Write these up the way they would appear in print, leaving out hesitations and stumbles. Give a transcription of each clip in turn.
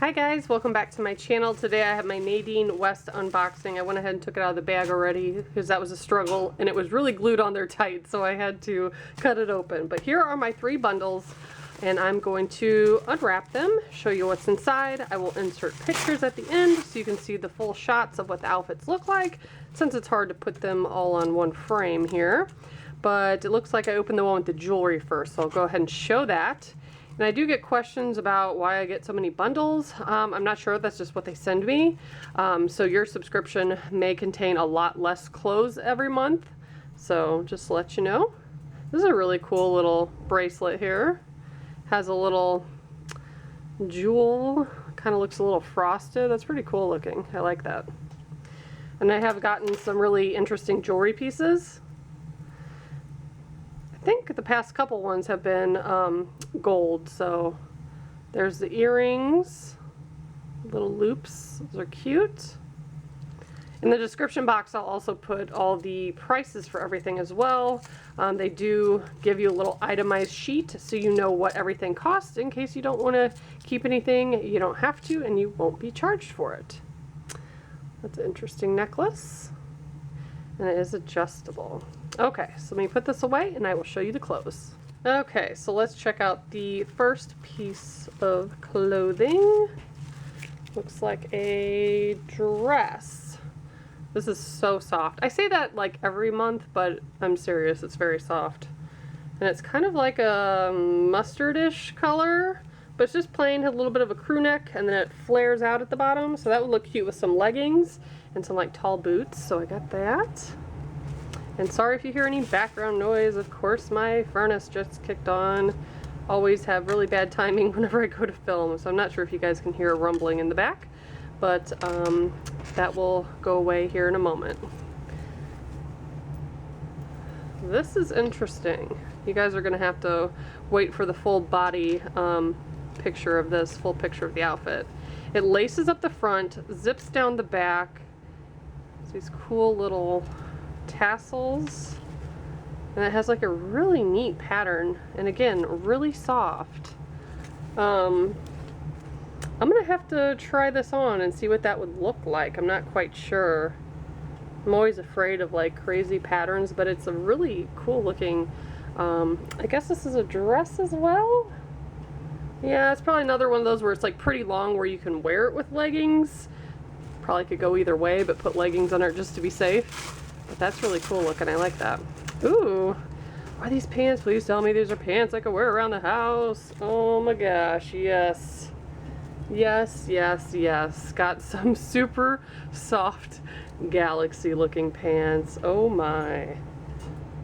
Hi guys, welcome back to my channel. Today I have my Nadine West unboxing. I went ahead and took it out of the bag already because that was a struggle and it was really glued on there tight, so I had to cut it open. But here are my 3 bundles and I'm going to unwrap them, show you what's inside. I will insert pictures at the end so you can see the full shots of what the outfits look like, since it's hard to put them all on one frame here. But it looks like I opened the one with the jewelry first, so I'll go ahead and show that. And I do get questions about why I get so many bundles. I'm not sure, that's just what they send me. So your subscription may contain a lot less clothes every month. So just to let you know. This is a really cool little bracelet here. Has a little jewel, kind of looks a little frosted. That's pretty cool looking, I like that. And I have gotten some really interesting jewelry pieces. I think the past couple ones have been gold, so there's the earrings, little loops, those are cute. In the description box I'll also put all the prices for everything as well. They do give you a little itemized sheet so you know what everything costs in case you don't want to keep anything. You don't have to and you won't be charged for it. That's an interesting necklace and it is adjustable. Okay, so let me put this away and I will show you the clothes. Okay, so let's check out the first piece of clothing. Looks like a dress. This is so soft. I say that like every month, but I'm serious, it's very soft. And it's kind of like a mustardish color, but it's just plain, has a little bit of a crew neck, and then it flares out at the bottom, so that would look cute with some leggings and some like tall boots, so I got that. And sorry if you hear any background noise, of course my furnace just kicked on. Always have really bad timing whenever I go to film, so I'm not sure if you guys can hear a rumbling in the back, but that will go away here in a moment. This is interesting. You guys are going to have to wait for the full body picture of this, full picture of the outfit. It laces up the front, zips down the back. These cool little tassels, and it has like a really neat pattern, and again really soft. I'm gonna have to try this on and see what that would look like. I'm not quite sure. I'm always afraid of like crazy patterns, but it's a really cool looking, I guess this is a dress as well. Yeah, it's probably another one of those where it's like pretty long where you can wear it with leggings. Probably could go either way, but put leggings under it just to be safe. But that's really cool looking, I like that. Ooh, are these pants? Please tell me these are pants I could wear around the house. Oh my gosh, yes. Yes, yes, yes. Got some super soft galaxy looking pants. Oh my.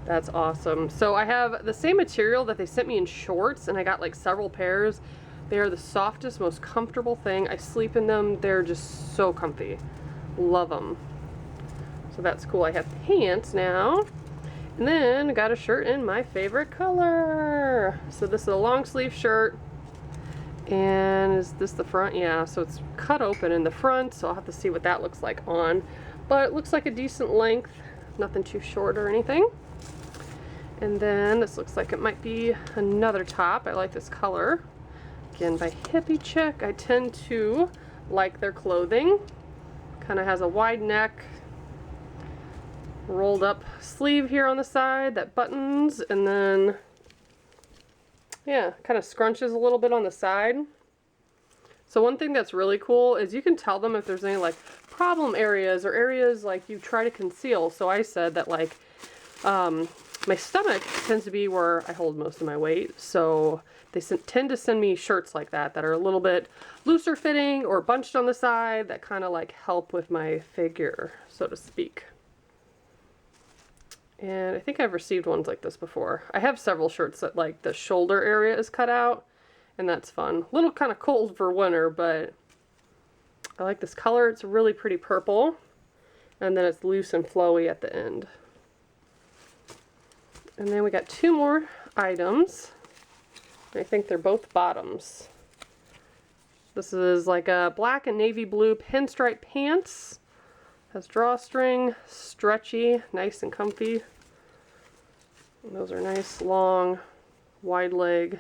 That's awesome. So I have the same material that they sent me in shorts, and I got like several pairs. They are the softest, most comfortable thing. I sleep in them. They're just so comfy. Love them. So that's cool. I have pants now. And then I got a shirt in my favorite color. So this is a long sleeve shirt. And is this the front? Yeah, so it's cut open in the front, so I'll have to see what that looks like on. But it looks like a decent length. Nothing too short or anything. And then this looks like it might be another top. I like this color. Again, by Hippie Chick. I tend to like their clothing. Kind of has a wide neck, rolled up sleeve here on the side that buttons, and then yeah, kind of scrunches a little bit on the side. So one thing that's really cool is you can tell them if there's any like problem areas or areas like you try to conceal. So I said that like my stomach tends to be where I hold most of my weight, so they tend to send me shirts like that that are a little bit looser fitting or bunched on the side that kind of like help with my figure, so to speak. And I think I've received ones like this before. I have several shirts that like the shoulder area is cut out, and that's fun. A little kind of cold for winter, but I like this color. It's a really pretty purple, and then it's loose and flowy at the end. And then we got 2 more items. I think they're both bottoms. This is like a black and navy blue pinstripe pants. Has drawstring, stretchy, nice and comfy. And those are nice, long, wide leg.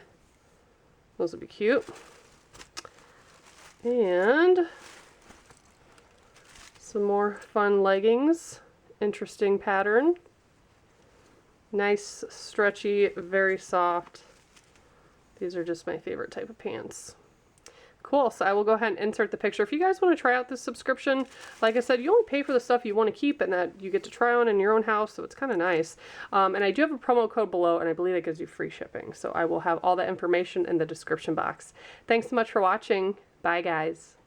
Those would be cute. And some more fun leggings. Interesting pattern. Nice, stretchy, very soft. These are just my favorite type of pants. Cool, so I will go ahead and insert the picture. If you guys want to try out this subscription, like I said, you only pay for the stuff you want to keep and that you get to try on in your own house, so it's kind of nice. And I do have a promo code below, and I believe it gives you free shipping. So I will have all that information in the description box. Thanks so much for watching. Bye, guys.